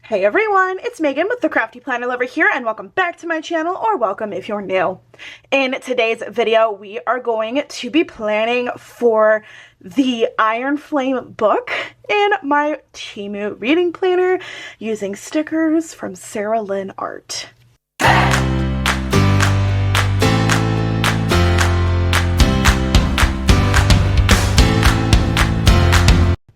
Hey everyone, it's Megan with the CraftyPlannerLovR here, and welcome back to my channel, or welcome if you're new. In today's video, we are going to be planning for the Iron Flame book in my Temu reading planner using stickers from SerilynArt.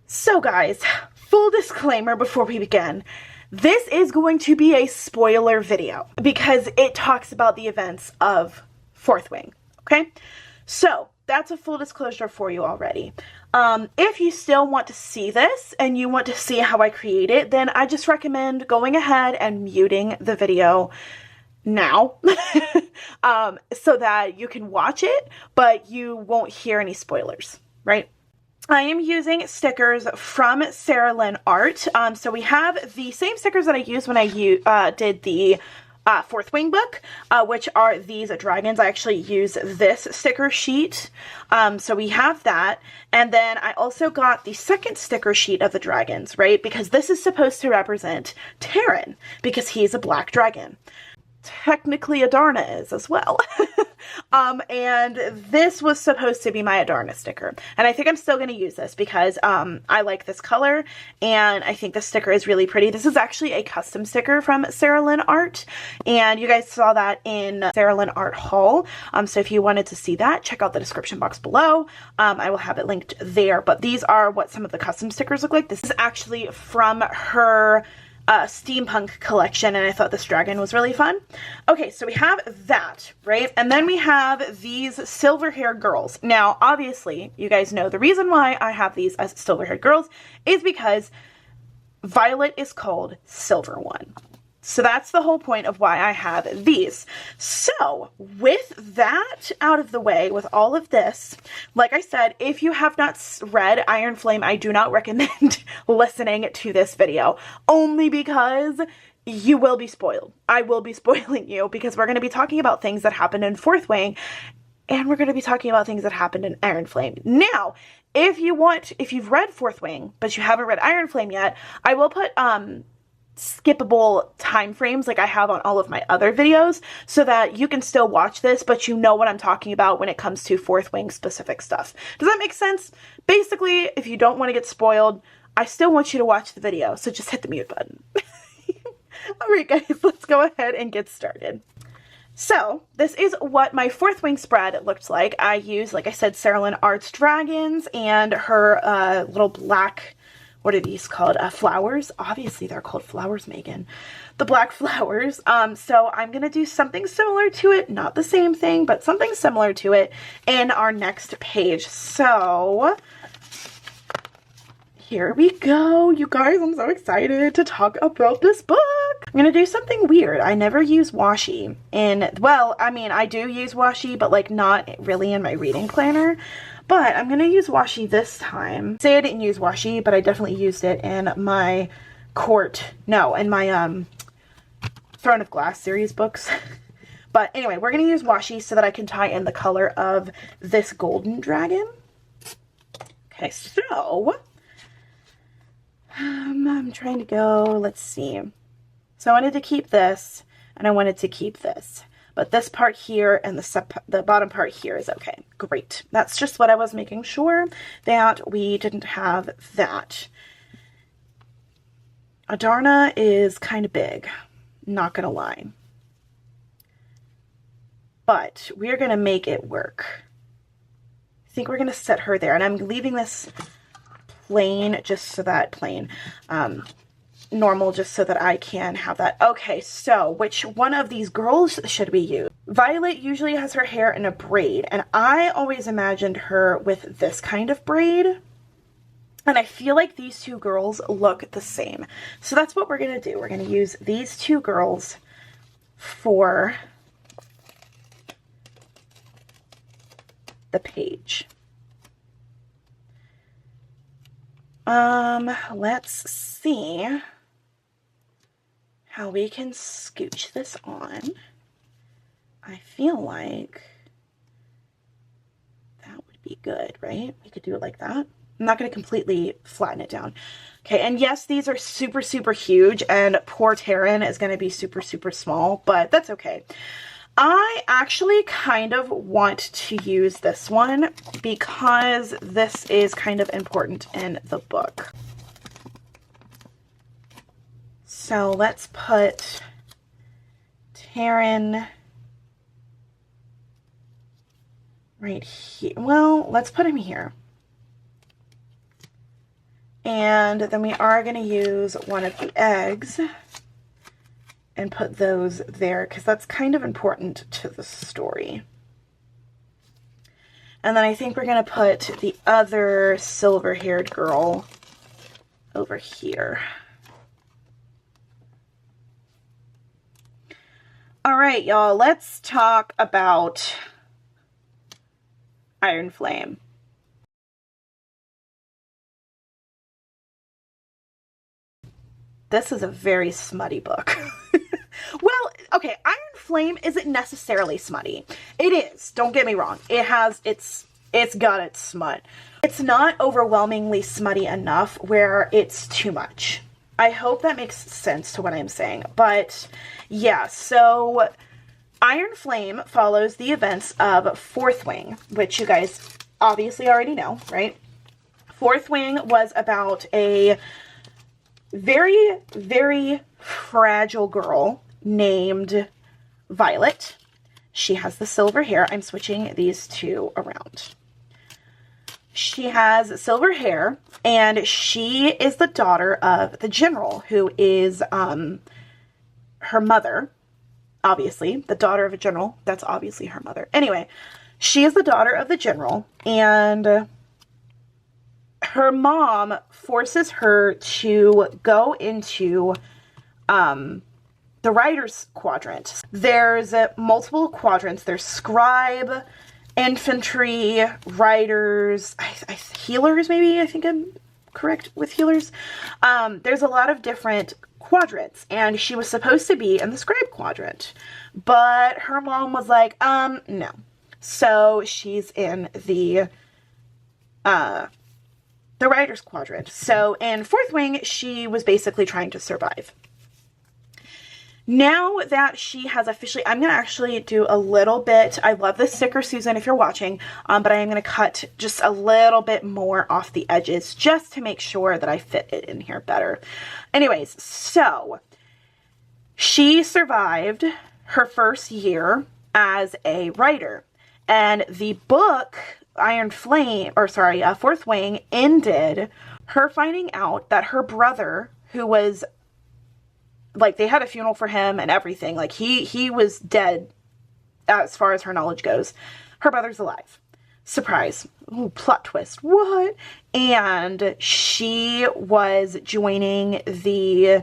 So guys, full disclaimer before we begin. This is going to be a spoiler video because it talks about the events of Fourth Wing, okay? So that's a full disclosure for you already. If you still want to see this and you want to see how I create it, then I just recommend going ahead and muting the video now so that you can watch it, but you won't hear any spoilers, right? I am using stickers from SerilynArt. So we have the same stickers that I used when I did the Fourth Wing book, which are these dragons. I actually use this sticker sheet. So we have that. And then I also got the second sticker sheet of the dragons, right? Because this is supposed to represent Terran, because he's a black dragon. Technically Adarna is as well. And this was supposed to be my Adarna sticker, and I think I'm still going to use this because I like this color and I think the sticker is really pretty. This is actually a custom sticker from SerilynArt, and you guys saw that in SerilynArt haul. So if you wanted to see that, check out the description box below. I will have it linked there, but these are what some of the custom stickers look like. This is actually from her steampunk collection, and I thought this dragon was really fun. Okay, so we have that, right? And then we have these silver-haired girls. Now, obviously, you guys know the reason why I have these as silver-haired girls is because Violet is called Silver One. So that's the whole point of why I have these. So with that out of the way, with all of this, like I said, if you have not read Iron Flame, I do not recommend listening to this video, only because you will be spoiled. I will be spoiling you because we're going to be talking about things that happened in Fourth Wing, and we're going to be talking about things that happened in Iron Flame. Now, if you've read Fourth Wing, but you haven't read Iron Flame yet, I will put, skippable time frames like I have on all of my other videos so that you can still watch this, but you know what I'm talking about when it comes to Fourth Wing specific stuff. Does that make sense? Basically, if you don't want to get spoiled, I still want you to watch the video, so just hit the mute button. Alright guys, let's go ahead and get started. So, this is what my Fourth Wing spread looked like. I used, like I said, SerilynArt's dragons and her little black, what are these called? Flowers? Obviously they're called flowers, Megan. The black flowers. So I'm going to do something similar to it. Not the same thing, but something similar to it in our next page. So here we go. You guys, I'm so excited to talk about this book. I'm going to do something weird. I never use washi well, I mean, I do use washi, but like not really in my reading planner. But I'm going to use washi this time. Say I didn't use washi, but I definitely used it in my in my Throne of Glass series books. But anyway, we're going to use washi so that I can tie in the color of this golden dragon. Okay, so I'm trying to go, let's see. So I wanted to keep this, and I wanted to keep this. But this part here and the bottom part here is okay. Great. That's just what I was making sure that we didn't have that. Adarna is kind of big, not gonna lie. But we're gonna make it work. I think we're gonna set her there, and I'm leaving this plain just so that normal just so that I can have that. Okay, so which one of these girls should we use? Violet usually has her hair in a braid, and I always imagined her with this kind of braid, and I feel like these two girls look the same. So that's what we're going to do. We're going to use these two girls for the page. Let's see how we can scooch this on. I feel like that would be good, right? We could do it like that. I'm not going to completely flatten it down. Okay, and yes, these are super, super huge, and poor Taryn is going to be super, super small, but that's okay. I actually kind of want to use this one because this is kind of important in the book. So let's put Taryn right here. Well, let's put him here. And then we are going to use one of the eggs and put those there because that's kind of important to the story. And then I think we're going to put the other silver-haired girl over here. All right, y'all, let's talk about Iron Flame. This is a very smutty book. Well, okay, Iron Flame isn't necessarily smutty. It is, don't get me wrong. It has it's got its smut. It's not overwhelmingly smutty enough where it's too much. I hope that makes sense to what I'm saying. But yeah, so Iron Flame follows the events of Fourth Wing, which you guys obviously already know, right? Fourth Wing was about a very, very fragile girl named Violet. She has the silver hair. I'm switching these two around. She has silver hair, and she is the daughter of the general, who is her mother. Obviously, the daughter of a general. That's obviously her mother. Anyway, she is the daughter of the general, and her mom forces her to go into the writer's quadrant. There's multiple quadrants. There's scribe, infantry, writers, healers maybe. I think I'm correct with healers. There's a lot of different quadrants, and she was supposed to be in the scribe quadrant, but her mom was like, no. So she's in the writer's quadrant. So in Fourth Wing, she was basically trying to survive. Now that she has officially, I'm going to actually do a little bit, I love this sticker, Susan, if you're watching, but I am going to cut just a little bit more off the edges just to make sure that I fit it in here better. Anyways, so she survived her first year as a writer, and the book Iron Flame, or sorry, Fourth Wing ended her finding out that her brother, who was, like, they had a funeral for him and everything, like, he was dead as far as her knowledge goes. Her brother's alive. Surprise. Ooh, plot twist. What? And she was joining the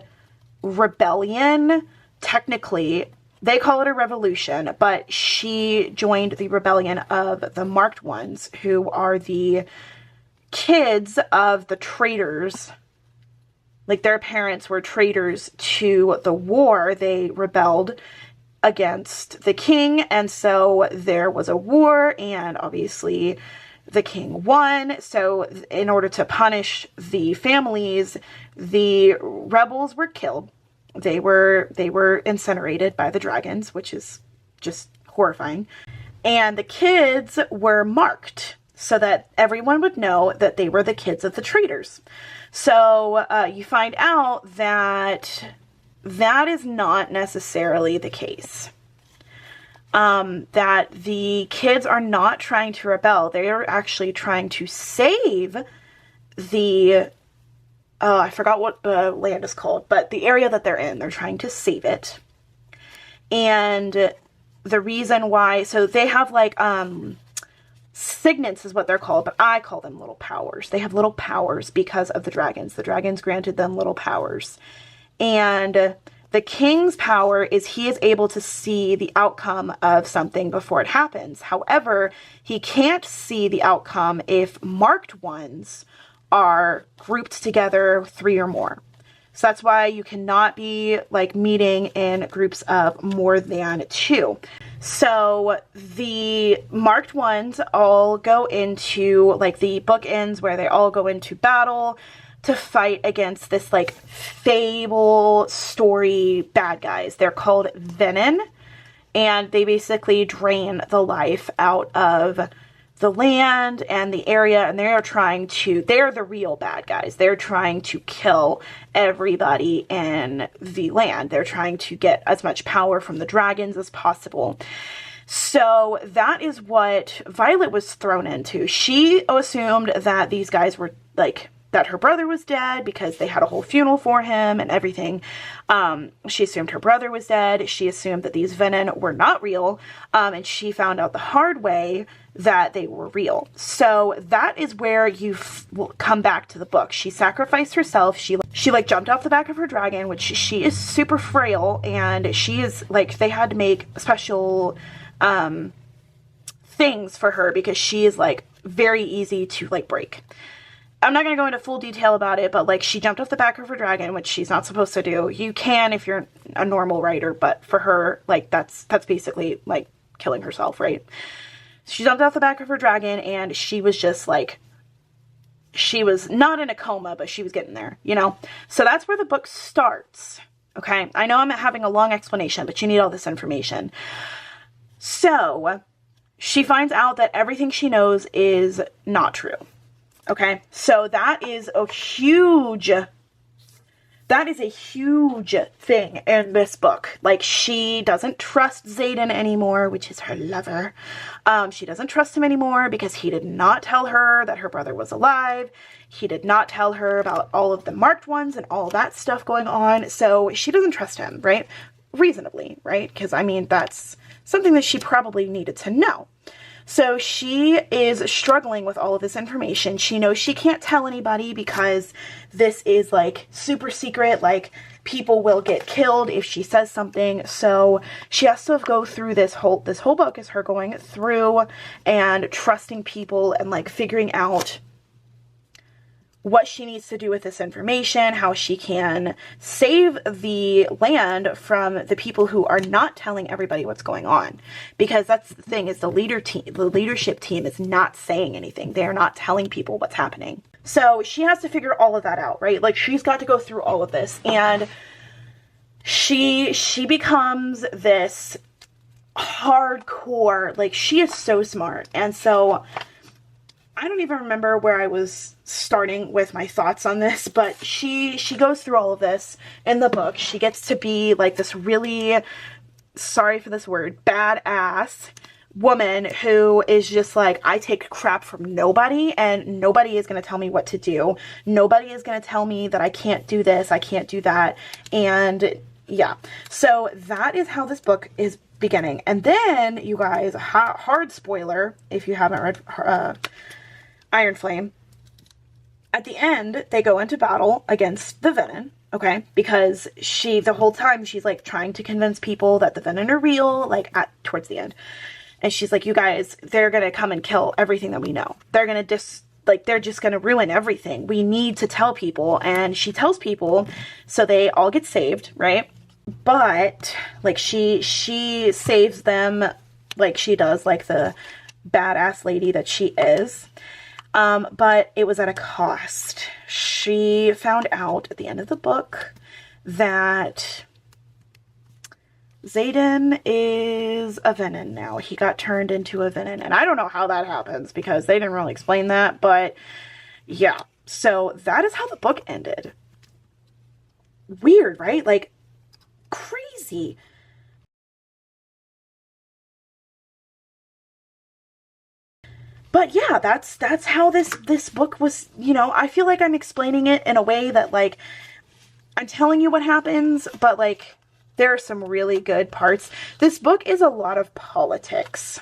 rebellion. Technically, they call it a revolution, but she joined the rebellion of the Marked Ones, who are the kids of the traitors. Like, their parents were traitors to the war. They rebelled against the king, and so there was a war, and obviously the king won. So in order to punish the families, the rebels were killed. They were incinerated by the dragons, which is just horrifying. And the kids were marked so that everyone would know that they were the kids of the traitors. So you find out that that is not necessarily the case. That the kids are not trying to rebel. They are actually trying to save the, oh, I forgot what the land is called, but the area that they're in, they're trying to save it. And the reason why, so they have like, signets is what they're called, but I call them little powers. They have little powers because of the dragons. The dragons granted them little powers. And the king's power is he is able to see the outcome of something before it happens. However, he can't see the outcome if marked ones are grouped together, 3 or more. So that's why you cannot be like meeting in groups of more than 2. So the marked ones all go into like the bookends where they all go into battle to fight against this like fable story bad guys. They're called Venom, and they basically drain the life out of the land and the area, and they're the real bad guys. They're trying to kill everybody in the land. They're trying to get as much power from the dragons as possible. So that is what Violet was thrown into. She assumed that these guys were like, that her brother was dead because they had a whole funeral for him and everything. She assumed her brother was dead. She assumed that these Venom were not real. And she found out the hard way that they were real. So that is where you will come back to the book. She sacrificed herself. She like jumped off the back of her dragon, which she is super frail, and she is like, they had to make special things for her because she is like very easy to like break. I'm not going to go into full detail about it, but like she jumped off the back of her dragon, which she's not supposed to do. You can if you're a normal writer, but for her, like that's basically like killing herself, right? She jumped off the back of her dragon, and she was just like, she was not in a coma, but she was getting there, you know? So that's where the book starts, okay? I know I'm having a long explanation, but you need all this information. So she finds out that everything she knows is not true. Okay, so that is a huge thing in this book. Like, she doesn't trust Xaden anymore, which is her lover. She doesn't trust him anymore because he did not tell her that her brother was alive. He did not tell her about all of the marked ones and all that stuff going on. So she doesn't trust him, right? Reasonably, right? Because, I mean, that's something that she probably needed to know. So she is struggling with all of this information. She knows she can't tell anybody because this is like super secret, like people will get killed if she says something. So she has to go through this whole book is her going through and trusting people and like figuring out what she needs to do with this information, how she can save the land from the people who are not telling everybody what's going on. Because that's the thing, is the leadership team is not saying anything. They are not telling people what's happening. So she has to figure all of that out, right? Like, she's got to go through all of this, and she becomes this hardcore, like, she is so smart. And so I don't even remember where I was starting with my thoughts on this, but she goes through all of this in the book. She gets to be like this really, sorry for this word, badass woman who is just like, I take crap from nobody, and nobody is going to tell me what to do. Nobody is going to tell me that I can't do this, I can't do that. And yeah, so that is how this book is beginning. And then, you guys, hard spoiler if you haven't read Iron Flame, at the end, they go into battle against the Venom, okay? Because the whole time, she's like trying to convince people that the Venom are real, like towards the end. And she's like, you guys, they're gonna come and kill everything that we know. They're gonna they're just gonna ruin everything. We need to tell people. And she tells people, so they all get saved, right? But like she saves them like she does, like the badass lady that she is. But it was at a cost. She found out at the end of the book that Xaden is a Venom now. He got turned into a Venom. And I don't know how that happens because they didn't really explain that. But yeah, so that is how the book ended. Weird, right? Like, crazy. But yeah, that's how this book was, you know. I feel like I'm explaining it in a way that, like, I'm telling you what happens, but, like, there are some really good parts. This book is a lot of politics.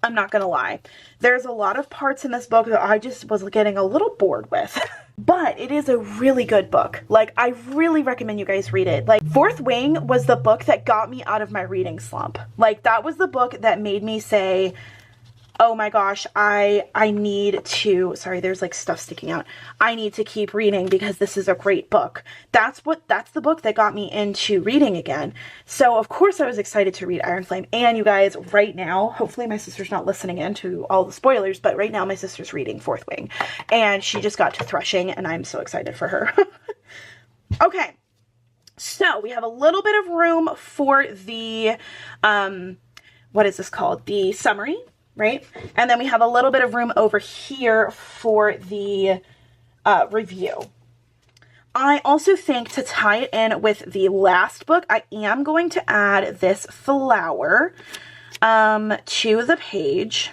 I'm not gonna lie. There's a lot of parts in this book that I just was getting a little bored with. But it is a really good book. Like, I really recommend you guys read it. Like, Fourth Wing was the book that got me out of my reading slump. Like, that was the book that made me say, oh my gosh, I need to, sorry, there's like stuff sticking out. I need to keep reading because this is a great book. That's the book that got me into reading again. So of course I was excited to read Iron Flame. And you guys, right now, hopefully my sister's not listening in to all the spoilers, but right now my sister's reading Fourth Wing and she just got to Threshing and I'm so excited for her. Okay. So we have a little bit of room for the, what is this called? The summary, right? And then we have a little bit of room over here for the review. I also think to tie it in with the last book, I am going to add this flower to the page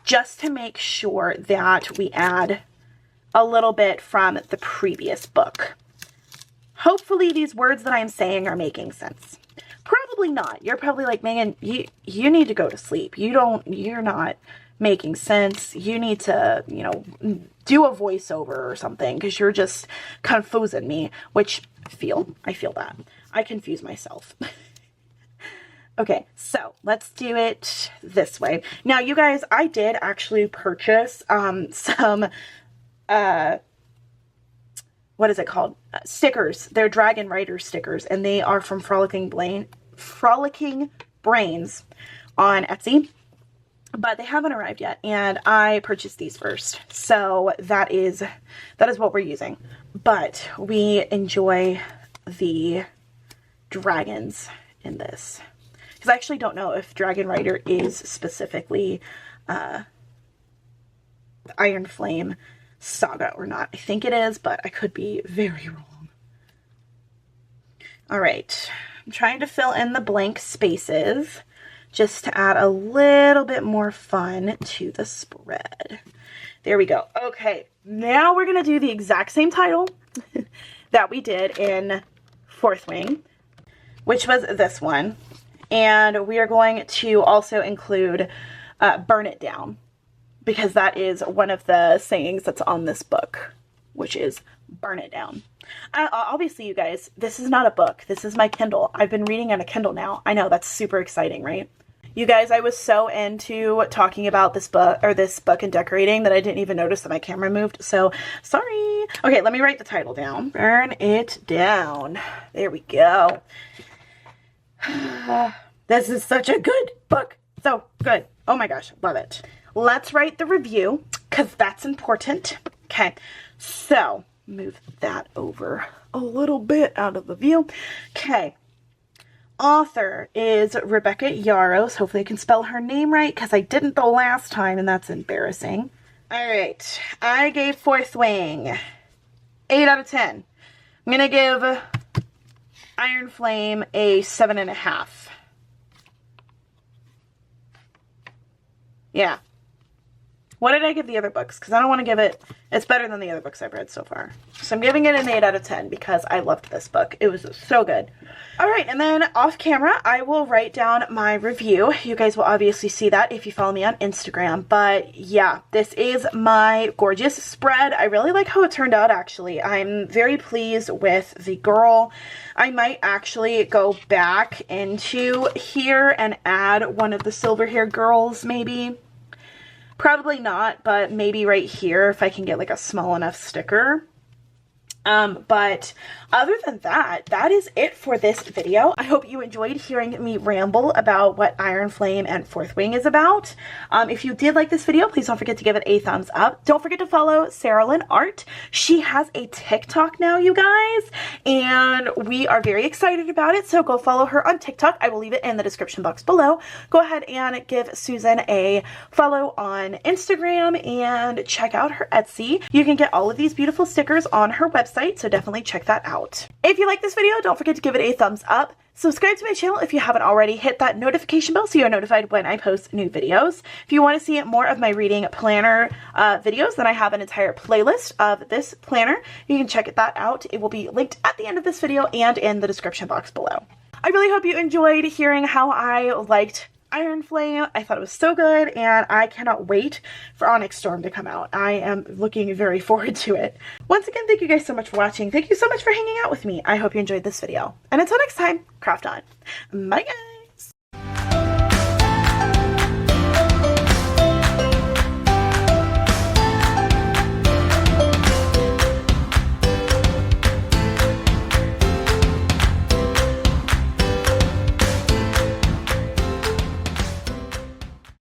just to make sure that we add a little bit from the previous book. Hopefully these words that I'm saying are making sense. Probably not. You're probably like, Megan, you need to go to sleep. You're not making sense. You need to, you know, do a voiceover or something because you're just confusing me, which I feel that. I confuse myself. Okay, so let's do it this way. Now, you guys, I did actually purchase some what is it called? Stickers. They're Dragon Rider stickers, and they are from Frolicking Brains on Etsy, but they haven't arrived yet, and I purchased these first. So that is what we're using. But we enjoy the dragons in this. Because I actually don't know if Dragon Rider is specifically the Iron Flame saga or not. I think it is, but I could be very wrong. All right, I'm trying to fill in the blank spaces just to add a little bit more fun to the spread. There we go. Okay, now we're gonna do the exact same title that we did in Fourth Wing, which was this one, and we are going to also include Burn It Down, because that is one of the sayings that's on this book, which is burn it down. Obviously, you guys, this is not a book. This is my Kindle. I've been reading on a Kindle now. I know, that's super exciting, right? You guys, I was so into talking about this book and decorating that I didn't even notice that my camera moved. So, sorry. Okay, let me write the title down. Burn It Down. There we go. This is such a good book. So good. Oh my gosh, love it. Let's write the review because that's important. Okay, so move that over a little bit out of the view. Okay, author is Rebecca Yarros. Hopefully I can spell her name right because I didn't the last time and that's embarrassing. All right, I gave Fourth Wing 8 out of 10. I'm going to give Iron Flame a 7.5. Yeah. What did I give the other books? Because I don't want to give it, it's better than the other books I've read so far. So I'm giving it an 8 out of 10 because I loved this book. It was so good. All right, and then off camera, I will write down my review. You guys will obviously see that if you follow me on Instagram. But yeah, this is my gorgeous spread. I really like how it turned out, actually. I'm very pleased with the girl. I might actually go back into here and add one of the silver hair girls, maybe. Probably not, but maybe right here if I can get like a small enough sticker. But other than that, that is it for this video. I hope you enjoyed hearing me ramble about what Iron Flame and Fourth Wing is about. If you did like this video, please don't forget to give it a thumbs up. Don't forget to follow SerilynArt. She has a TikTok now, you guys, and we are very excited about it. So go follow her on TikTok. I will leave it in the description box below. Go ahead and give Susan a follow on Instagram and check out her Etsy. You can get all of these beautiful stickers on her website, so definitely check that out. If you like this video, don't forget to give it a thumbs up. Subscribe to my channel if you haven't already. Hit that notification bell so you're notified when I post new videos. If you want to see more of my reading planner videos, then I have an entire playlist of this planner. You can check that out. It will be linked at the end of this video and in the description box below. I really hope you enjoyed hearing how I liked Iron Flame. I thought it was so good, and I cannot wait for Onyx Storm to come out. I am looking very forward to it. Once again, thank you guys so much for watching. Thank you so much for hanging out with me. I hope you enjoyed this video. And until next time, craft on. Bye guys!